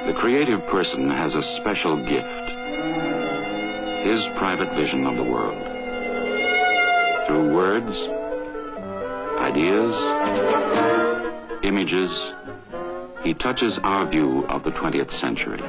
The creative person has a special gift, his private vision of the world. Through words, ideas, images, he touches our view of the 20th century.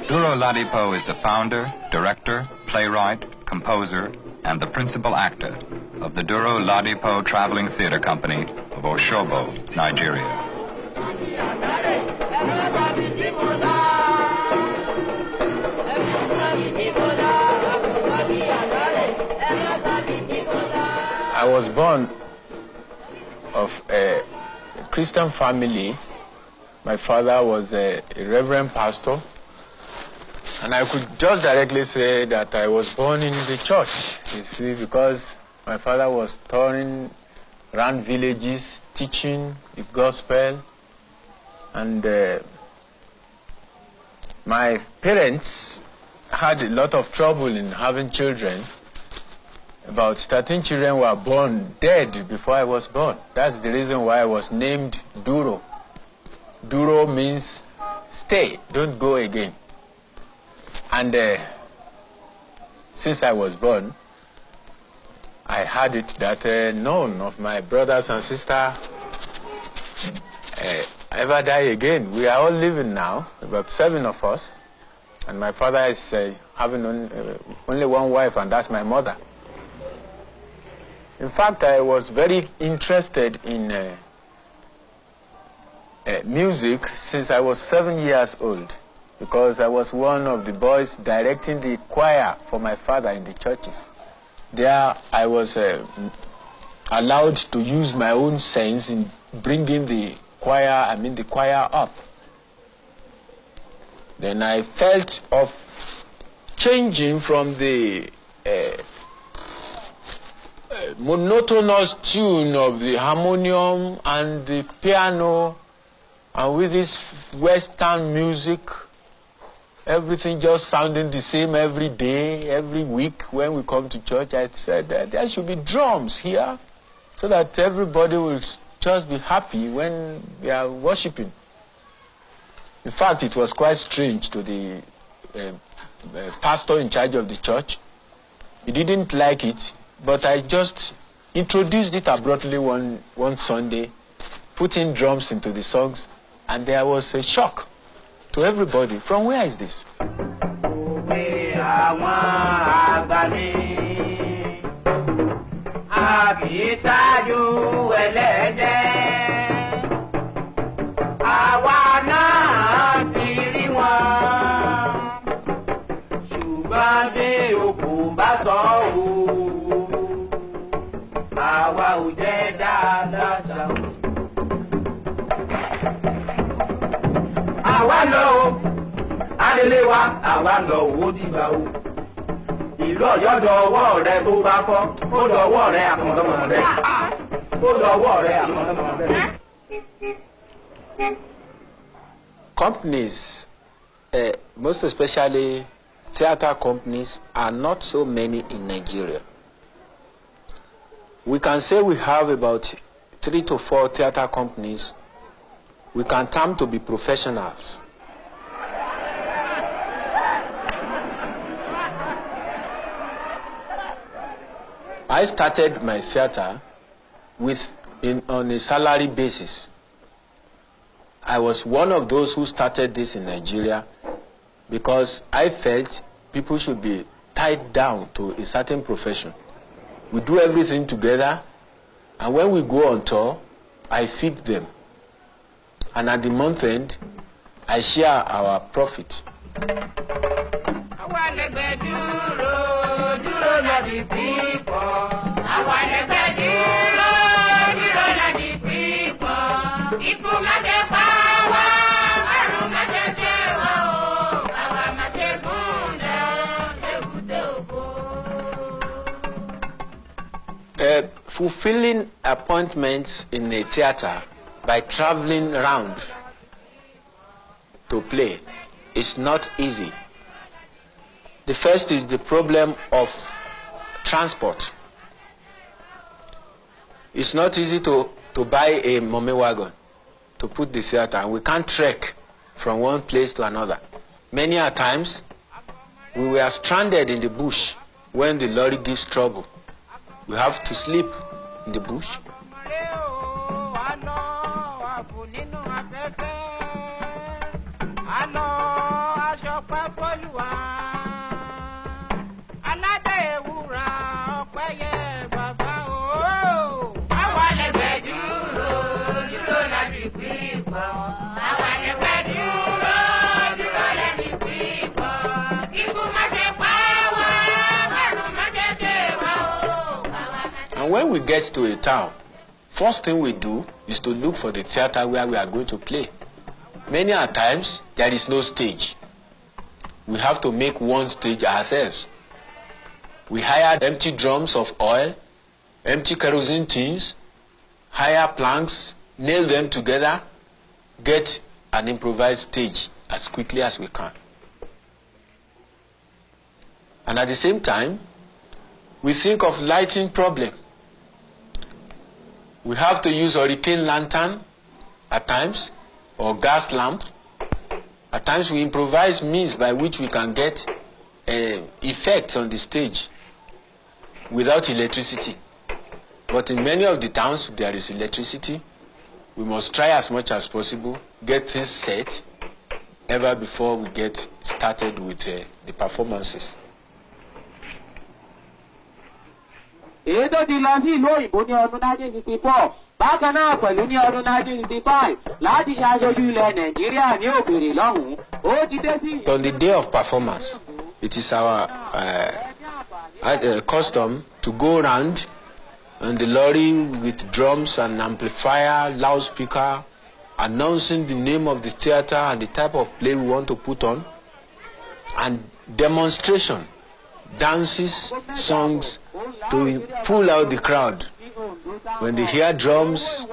Duro Oladipo is the founder, director, playwright, composer, and the principal actor of the Duro Oladipo Traveling Theater Company of Osogbo, Nigeria. I was born of a Christian family. My father was a reverend pastor. And I could just directly say that I was born in the church, you see, because my father was touring around villages, teaching the gospel. And my parents had a lot of trouble in having children. About 13 children were born dead before I was born. That's the reason why I was named Duro. Duro means stay, don't go again. And since I was born, I had it that none of my brothers and sisters ever die again. We are all living now, about 7 of us. And my father is having only one wife, and that's my mother. In fact, I was very interested in music since I was 7 years old, because I was one of the boys directing the choir for my father in the churches. There I was allowed to use my own sense in bringing the choir up. Then I felt of changing from the monotonous tune of the harmonium and the piano, and with this Western music, everything just sounding the same every day, every week when we come to church. I said that there should be drums here so that everybody will just be happy when we are worshiping. In fact, it was quite strange to the pastor in charge of the church. He didn't like it, but I just introduced it abruptly one Sunday, putting drums into the songs, and there was a shock to everybody. From where is this? Companies, most especially theater companies, are not so many in Nigeria. We can say we have about 3 to 4 theater companies we can term to be professionals. I started my theater on a salary basis. I was one of those who started this in Nigeria because I felt people should be tied down to a certain profession. We do everything together, and when we go on tour, I feed them. And at the month end, I share our profit. People fulfilling appointments in a theater by traveling around to play is not easy. The first is the problem of transport. It's not easy to buy a mummy wagon to put the theater, and we can't trek from one place to another. Many a times we were stranded in the bush when the lorry gives trouble. We have to sleep in the bush. And when we get to a town, first thing we do is to look for the theater where we are going to play. Many a times, there is no stage. We have to make one stage ourselves. We hire empty drums of oil, empty kerosene tins, hire planks, nail them together, get an improvised stage as quickly as we can. And at the same time, we think of lighting problem. We have to use hurricane lantern at times, or gas lamp. At times we improvise means by which we can get effects on the stage without electricity. But in many of the towns there is electricity. We must try as much as possible, get things set ever before we get started with the performances. Ètò ti lọ sí ìlú òyìnbó ní ọdún 1954 bákan náà pẹ̀lú ní ọdún 1955 láti ṣàṣojú ilẹ̀ Nàìjíríà ní òkèèrè lọ́hùn-ún ó ti dé sí. On the day of performance, it is our custom to go around on the lorry with drums and amplifier, loudspeaker, announcing the name of the theater and the type of play we want to put on, and demonstration, dances, songs, to pull out the crowd. When they hear drums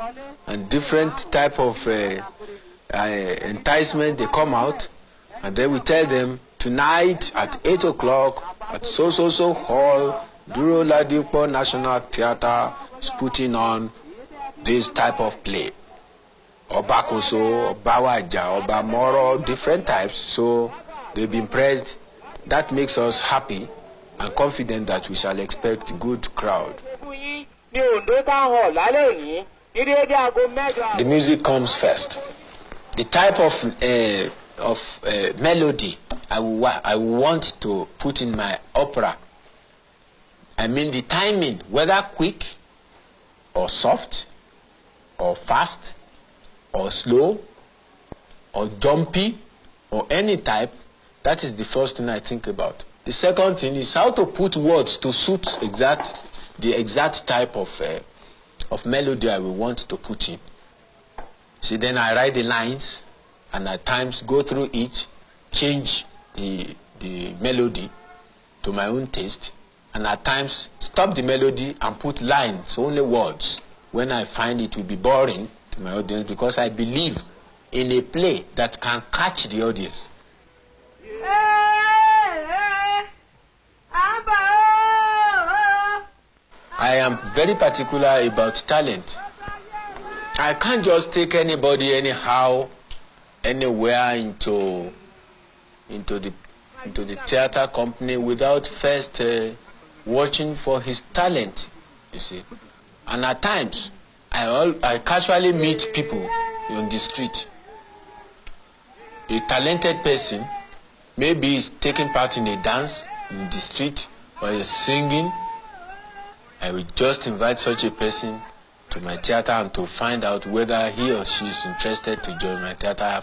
and different type of enticement, they come out, and then we tell them tonight at 8 o'clock at so hall, Duro Oladipo National Theatre is putting on this type of play. Oba Koso, Oba Waja, Oba Moro, different types. So they've been praised. That makes us happy and confident that we shall expect a good crowd. The music comes first. The type of melody I want to put in my opera. I mean the timing, whether quick or soft or fast or slow or jumpy or any type. That is the first thing I think about. The second thing is how to put words to suit the exact type of melody I will want to put in. See, then I write the lines and at times go through each, change the melody to my own taste, and at times stop the melody and put lines, only words, when I find it will be boring to my audience, because I believe in a play that can catch the audience. I am very particular about talent. I can't just take anybody anyhow, anywhere into the theater company without first watching for his talent, you see. And at times, I casually meet people on the street. A talented person, maybe is taking part in a dance in the street or is singing. I will just invite such a person to my theater and to find out whether he or she is interested to join my theater.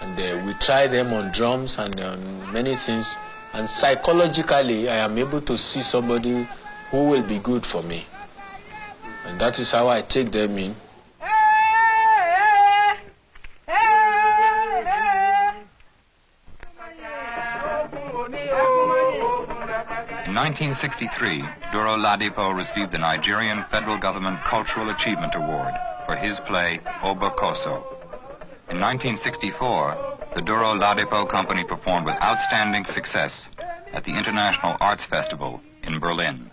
And we try them on drums and on many things. And psychologically, I am able to see somebody who will be good for me. And that is how I take them in. In 1963, Duro Oladipo received the Nigerian Federal Government Cultural Achievement Award for his play Oba Koso. In 1964, the Duro Oladipo Company performed with outstanding success at the International Arts Festival in Berlin.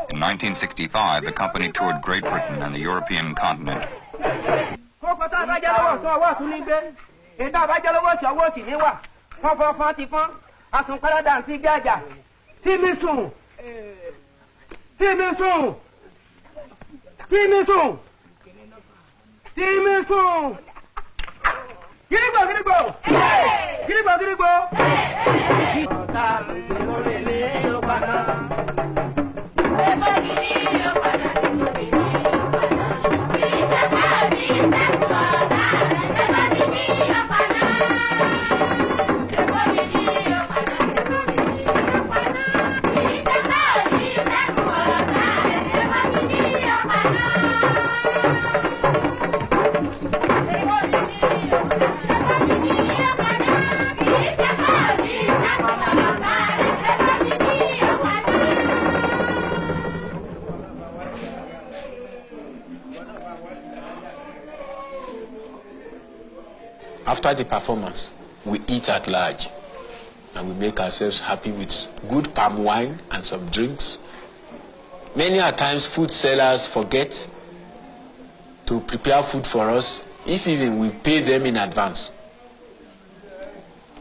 In 1965, the company toured Great Britain and the European continent. After the performance, we eat at large and we make ourselves happy with good palm wine and some drinks. Many a times food sellers forget to prepare food for us, if even we pay them in advance.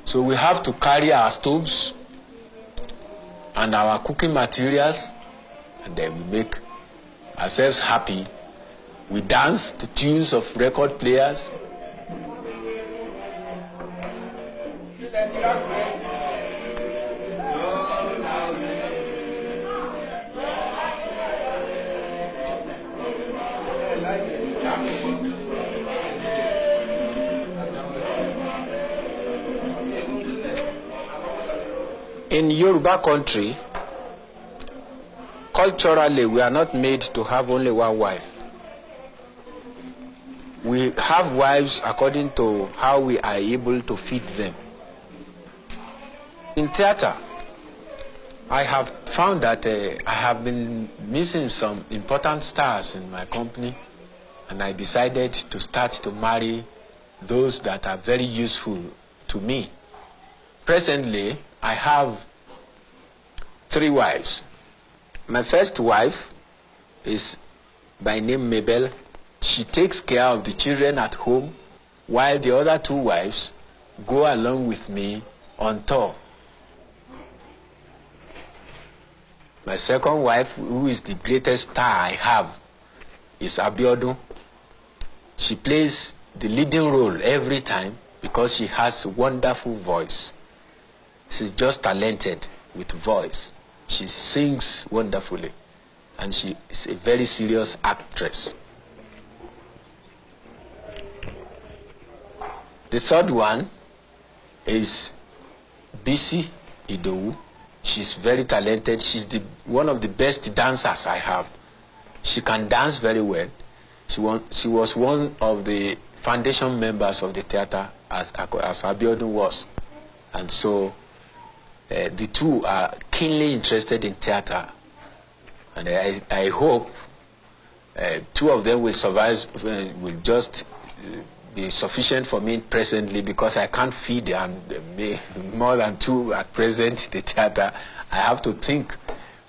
So we have to carry our stoves and our cooking materials, and then we make ourselves happy. We dance to tunes of record players. In Yoruba country, culturally, we are not made to have only one wife. We have wives according to how we are able to feed them. In theater, I have found that I have been missing some important stars in my company, and I decided to start to marry those that are very useful to me. Presently, I have 3 wives. My first wife is by name Mabel. She takes care of the children at home, while the other 2 wives go along with me on tour. My second wife, who is the greatest star I have, is Abiodun. She plays the leading role every time because she has a wonderful voice. She's just talented with voice. She sings wonderfully, and she is a very serious actress. The third one is Bisi Idowu. She's very talented. She's one of the best dancers I have. She can dance very well. She was one of the foundation members of the theater as Abiodun was. And so the 2 are keenly interested in theater. And I hope 2 of them will survive, will just be sufficient for me presently, because I can't feed more than 2 at present the theater. I have to think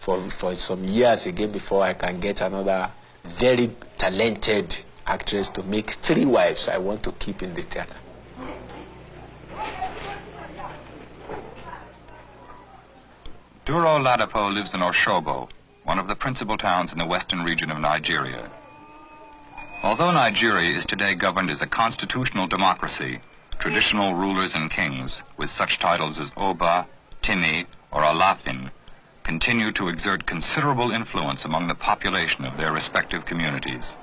for some years again before I can get another very talented actress to make 3 wives I want to keep in the theater. Duro Oladipo lives in Oshobo, one of the principal towns in the western region of Nigeria. Although Nigeria is today governed as a constitutional democracy, traditional rulers and kings, with such titles as Oba, Timi, or Alafin, continue to exert considerable influence among the population of their respective communities.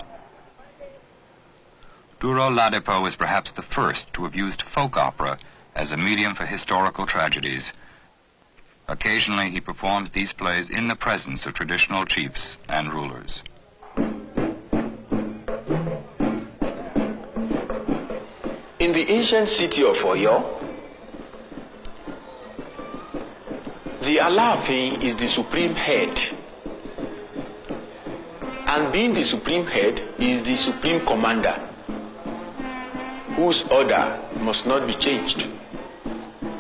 Duro Oladipo is perhaps the first to have used folk opera as a medium for historical tragedies. Occasionally, he performs these plays in the presence of traditional chiefs and rulers. In the ancient city of Oyo, the The Alaafin is the supreme head. And being the supreme head is the supreme commander, whose order must not be changed.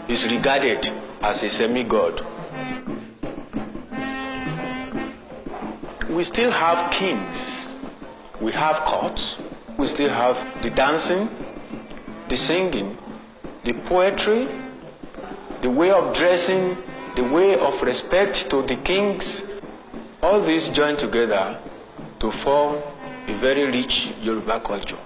He is regarded as a semi-god. We still have kings. We have courts. We still have the dancing, the singing, the poetry, the way of dressing, the way of respect to the kings. All these join together to form a very rich Yoruba culture.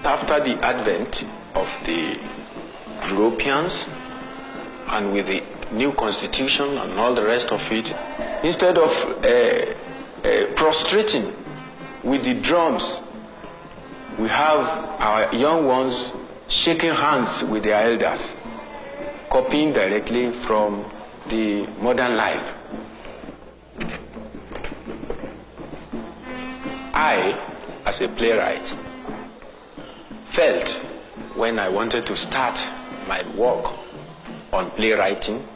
After the advent of the Europeans, and with the new constitution and all the rest of it, instead of prostrating with the drums, we have our young ones shaking hands with their elders, copying directly from the modern life. I, as a playwright, felt when I wanted to start my work on playwriting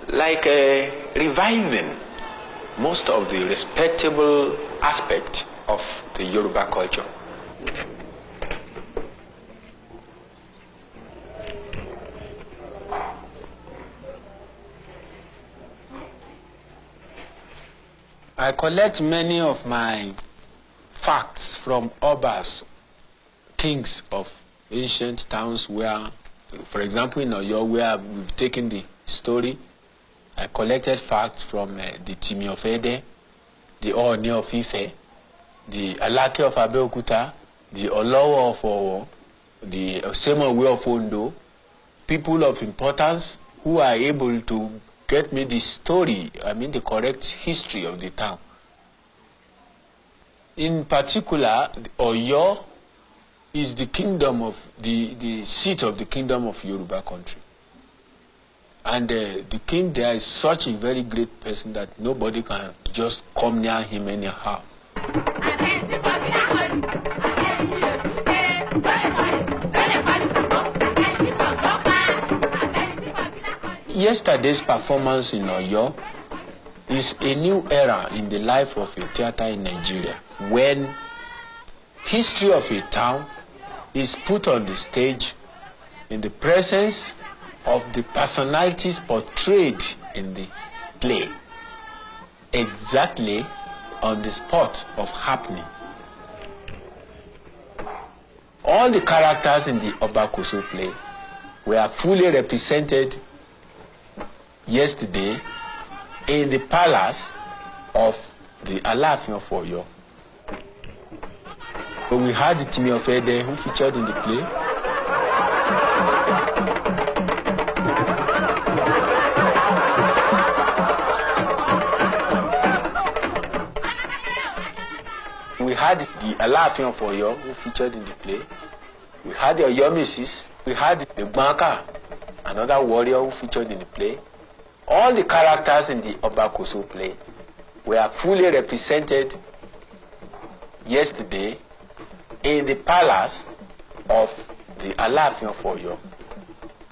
like reviving most of the respectable aspect of the Yoruba culture. I collect many of my facts from Obas, kings of ancient towns where, for example, in Oyo, where we've taken the story, I collected facts from the Timi of Ede, the Ooni of Ife, the Alake of Abeokuta, the Olowo of Owo, the Osemowe of Ondo, people of importance who are able to get me the story, the correct history of the town. In particular, Oyo is the kingdom of the seat of the kingdom of Yoruba country. And the king there is such a very great person that nobody can just come near him anyhow. Yesterday's performance in Oyo is a new era in the life of a theater in Nigeria, when history of a town is put on the stage in the presence of the personalities portrayed in the play, exactly on the spot of happening. All the characters in the Obakoso play were fully represented yesterday in the palace of the Alaafin of Oyo. So we had the Timi of Ede who featured in the play. We had the Alaafin of Oyo who featured in the play. We had the Oyomesis. We had the Banka, another warrior who featured in the play. All the characters in the Obakoso play were fully represented yesterday in the palace of the Alaafin of Oyo,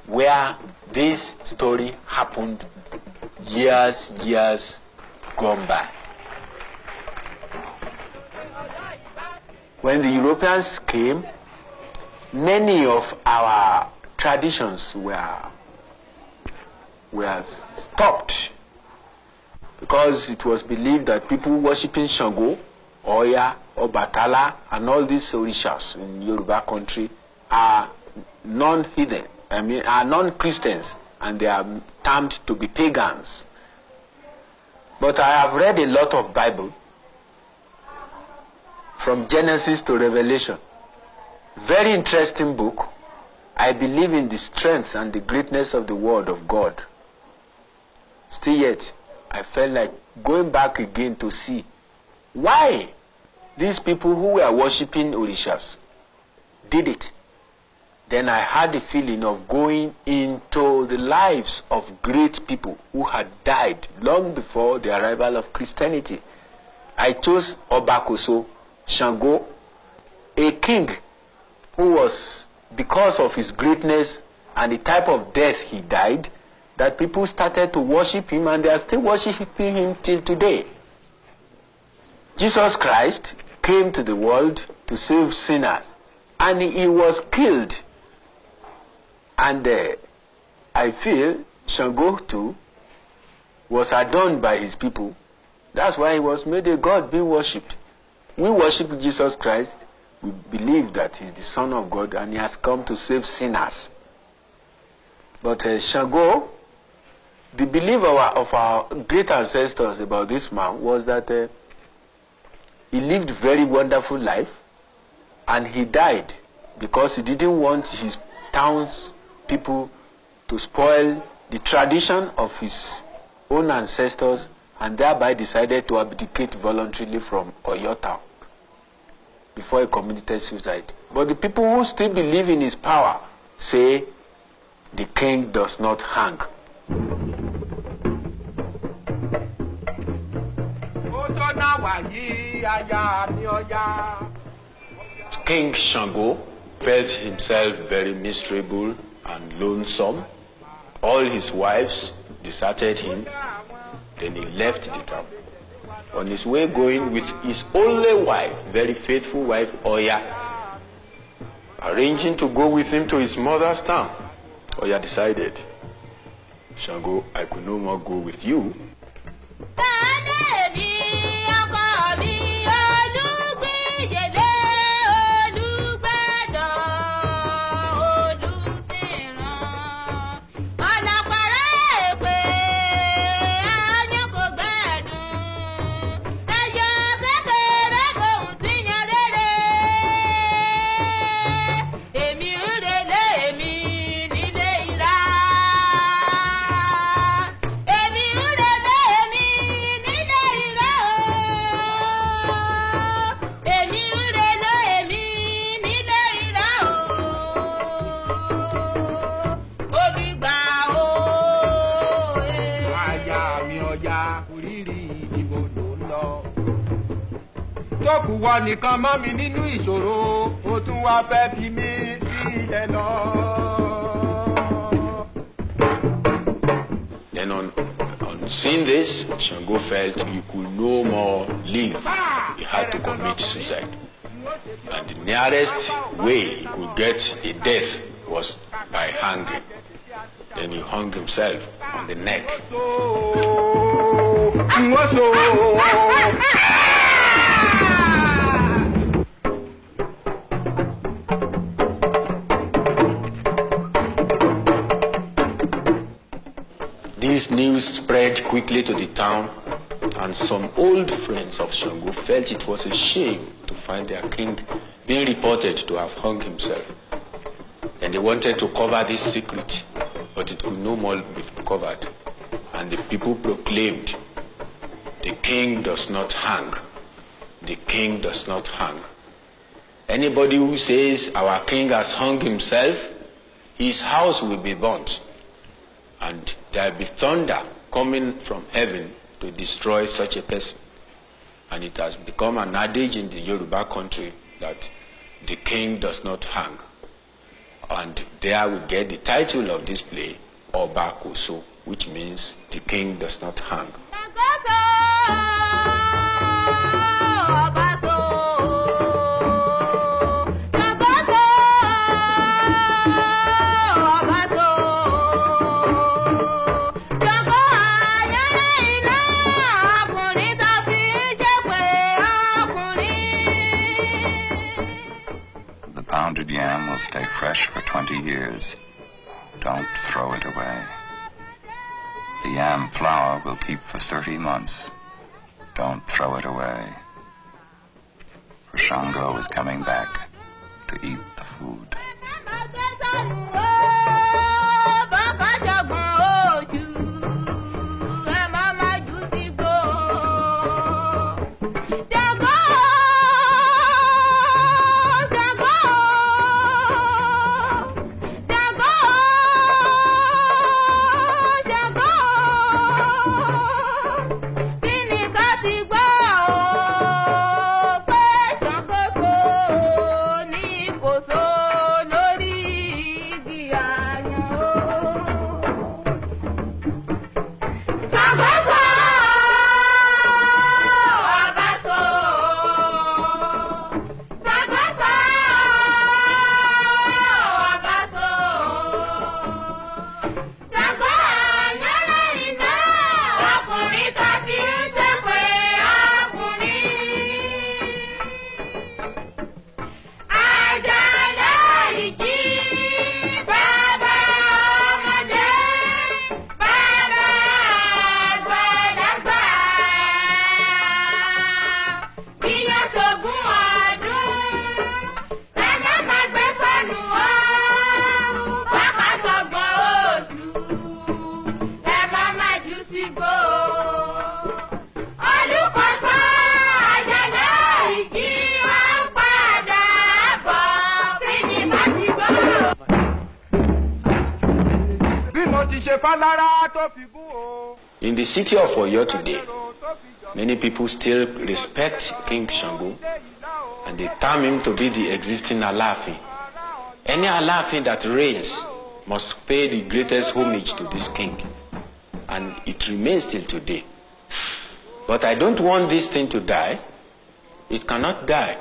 where this story happened years gone by. When the Europeans came, many of our traditions were stopped because it was believed that people worshipping Shango, Oya, Obatala, and all these orishas in Yoruba country are non-heathen, are non-Christians, and they are termed to be pagans. But I have read a lot of Bible, from Genesis to Revelation. Very interesting book. I believe in the strength and the greatness of the Word of God. Still yet, I felt like going back again to see why these people who were worshipping orishas did it. Then I had the feeling of going into the lives of great people who had died long before the arrival of Christianity. I chose Obakoso, Shango, a king who was, because of his greatness and the type of death he died, that people started to worship him, and they are still worshiping him till today. Jesus Christ came to the world to save sinners, and he was killed. And I feel Shango too was adorned by his people. That's why he was made a god being worshipped. We worship Jesus Christ. We believe that he's the Son of God and he has come to save sinners. But Shango, the belief of our great ancestors about this man was that he lived a very wonderful life, and he died because he didn't want his town's people to spoil the tradition of his own ancestors, and thereby decided to abdicate voluntarily from Oyo town before he committed suicide. But the people who still believe in his power say the king does not hang. King Shango felt himself very miserable and lonesome. All his wives deserted him. Then he left the town. On his way going with his only wife, very faithful wife, Oya, arranging to go with him to his mother's town. Oya decided, Shango, I could no more go with you. Nìkan mọ́ mi nínú ìṣòro, ó tún wá fẹ́ fi mí sílẹ̀ lọ. Then on seeing this, Shango felt he could no more live. He had to commit suicide. And the nearest way he could get a death was by hanging. Then he hung himself on the neck. This news spread quickly to the town, and some old friends of Shango felt it was a shame to find their king being reported to have hung himself. And they wanted to cover this secret, but it could no more be covered. And the people proclaimed, the king does not hang. The king does not hang. Anybody who says our king has hung himself, his house will be burnt. And there will be thunder coming from heaven to destroy such a person. And it has become an adage in the Yoruba country that the king does not hang. And there we get the title of this play, Oba Koso, which means the king does not hang. Pounded yam will stay fresh for 20 years. Don't throw it away. The yam flour will keep for 30 months. Don't throw it away. For Shango is coming back to eat the food. ti ṣe fálára tó fi gún o. In the city of Oyo today, many people still respect King Shango and they term him to be the existing Alaafin. Any Alaafin that reigns must pay the greatest homage to this king, and it remains till today. But I don't want this thing to die. It cannot die.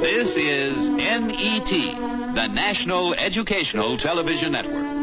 This is NET, the National Educational Television Network.